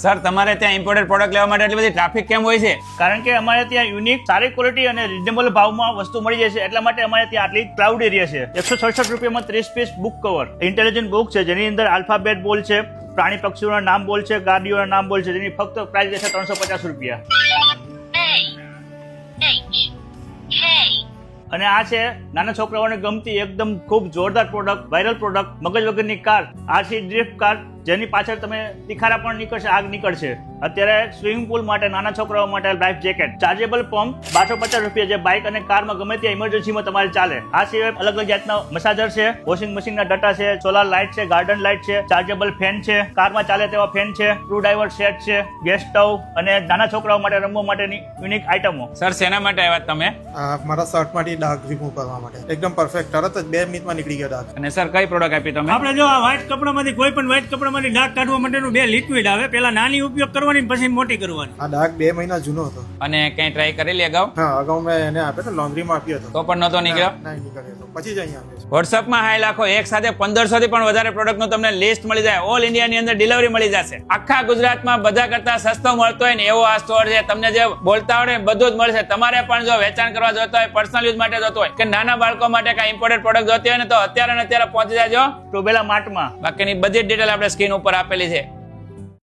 Sir તમારે ત્યાં imported product લેવા માટે એટલી બધી ટ્રાફિક કેમ હોય છે? કારણ કે અમારે ત્યાં યુનિક સારી ક્વોલિટી અને રીઝનેબલ ભાવમાં વસ્તુ મળી જાય છે, એટલા માટે અમારે ત્યાં આટલી ક્લાઉડ એરિયા છે. 167 રૂપિયામાં 30 piece book cover intelligent book છે, જેની અંદર આલ્ફાબેટ બોલ છે, પ્રાણી પક્ષીઓના નામ બોલ છે, ગાડીઓના નામ બોલ છે, જેની ફક્ત પ્રાઇસ રહેશે 350 રૂપિયા. અને આ છે નાના છોકરાઓને ગમતી એકદમ ખૂબ જોરદાર પ્રોડક્ટ, વાયરલ પ્રોડક્ટ, મગજ વગરની કાર. આ છે ડ્રિફ્ટ કાર, જેની પાછળ તમે તિખારા પણ નીકળશે, આગ નીકળશે. અત્યારે સ્વિમિંગ પુલ માટે નાના છોકરાઓ માટે લાઈફ જેકેટ, ચાર્જેબલ પંપ 1250 રૂપિયા, જે બાઇક અને કારમાં ગમે ત્યાં ઇમરજન્સીમાં તમારે ચાલે. આ સિવાય અલગ અલગ જાતના મસાજર છે, વોશિંગ મશીનના ડટા છે, સોલાર લાઇટ છે, ગાર્ડન લાઇટ છે, ચાર્જેબલ ફેન છે, કારમાં ચાલે તેવા ફેન છે, સ્ક્રૂ ડ્રાઈવર સેટ છે, ગેસ સ્ટવ અને નાના છોકરાઓ માટે રમવા માટેની યુનિક આઇટમો. સર શેના માટે આવ્યા તમે? મારા શર્ટમાંથી ડાઘ રિમૂવ કરવા માટે. એકદમ પરફેક્ટ, તરત જ 2 મિનિટમાં નીકળી ગયો ડાઘ. અને સર કઈ પ્રોડક્ટ આપી તમે? આપણે જો આ વ્હાઈટ કપડામાંથી કોઈ પણ વ્હાઈટ કપડામાંથી ડાઘ કાઢવા માટેનું 2 લિક્વિડ આવે. પેલા નાની ઉપયોગ કરવાની, પછી મોટી કરવાની. આ ડાઘ 2 મહિના જૂનો હતો. અને કઈ ટ્રાય કરેલી અગાઉ? હા, અગાઉ મેં એને આપ્યો તો, લોન્ડ્રીમાં આપ્યો હતો. તો પણ નહોતો નીકળ્યો? નહીં નીકળ્યો તો પછી જ અહીંયા આવ્યો. વોટ્સઅપમાં હાઈ લાખો, એક સાથે 1500 થી પણ વધારે પ્રોડક્ટનું તમને લિસ્ટ મળી જાય. ઓલ ઇન્ડિયાની અંદર ડિલિવરી મળી જશે. આખા ગુજરાતમાં બધા કરતા સસ્તો મળતો હોય ને એવો આ સ્ટોર છે. તમને જે બોલતા હોય ને બધું જ મળશે. તમારે પણ જો વેચાણ કરવા જોતો હોય, પર્સનલ યુઝ માટે જોતો હોય કે નાના બાળકો માટે કઈ ઇમ્પોર્ટેન્ટ પ્રોડક્ટ જોતી હોય ને, તો અત્યારે ને અત્યારે પહોંચી જાજો ટોબેલા માર્ટમાં. બાકીની બધી જ ડિટેલ આપણે સ્ક્રીન ઉપર આપેલી છે.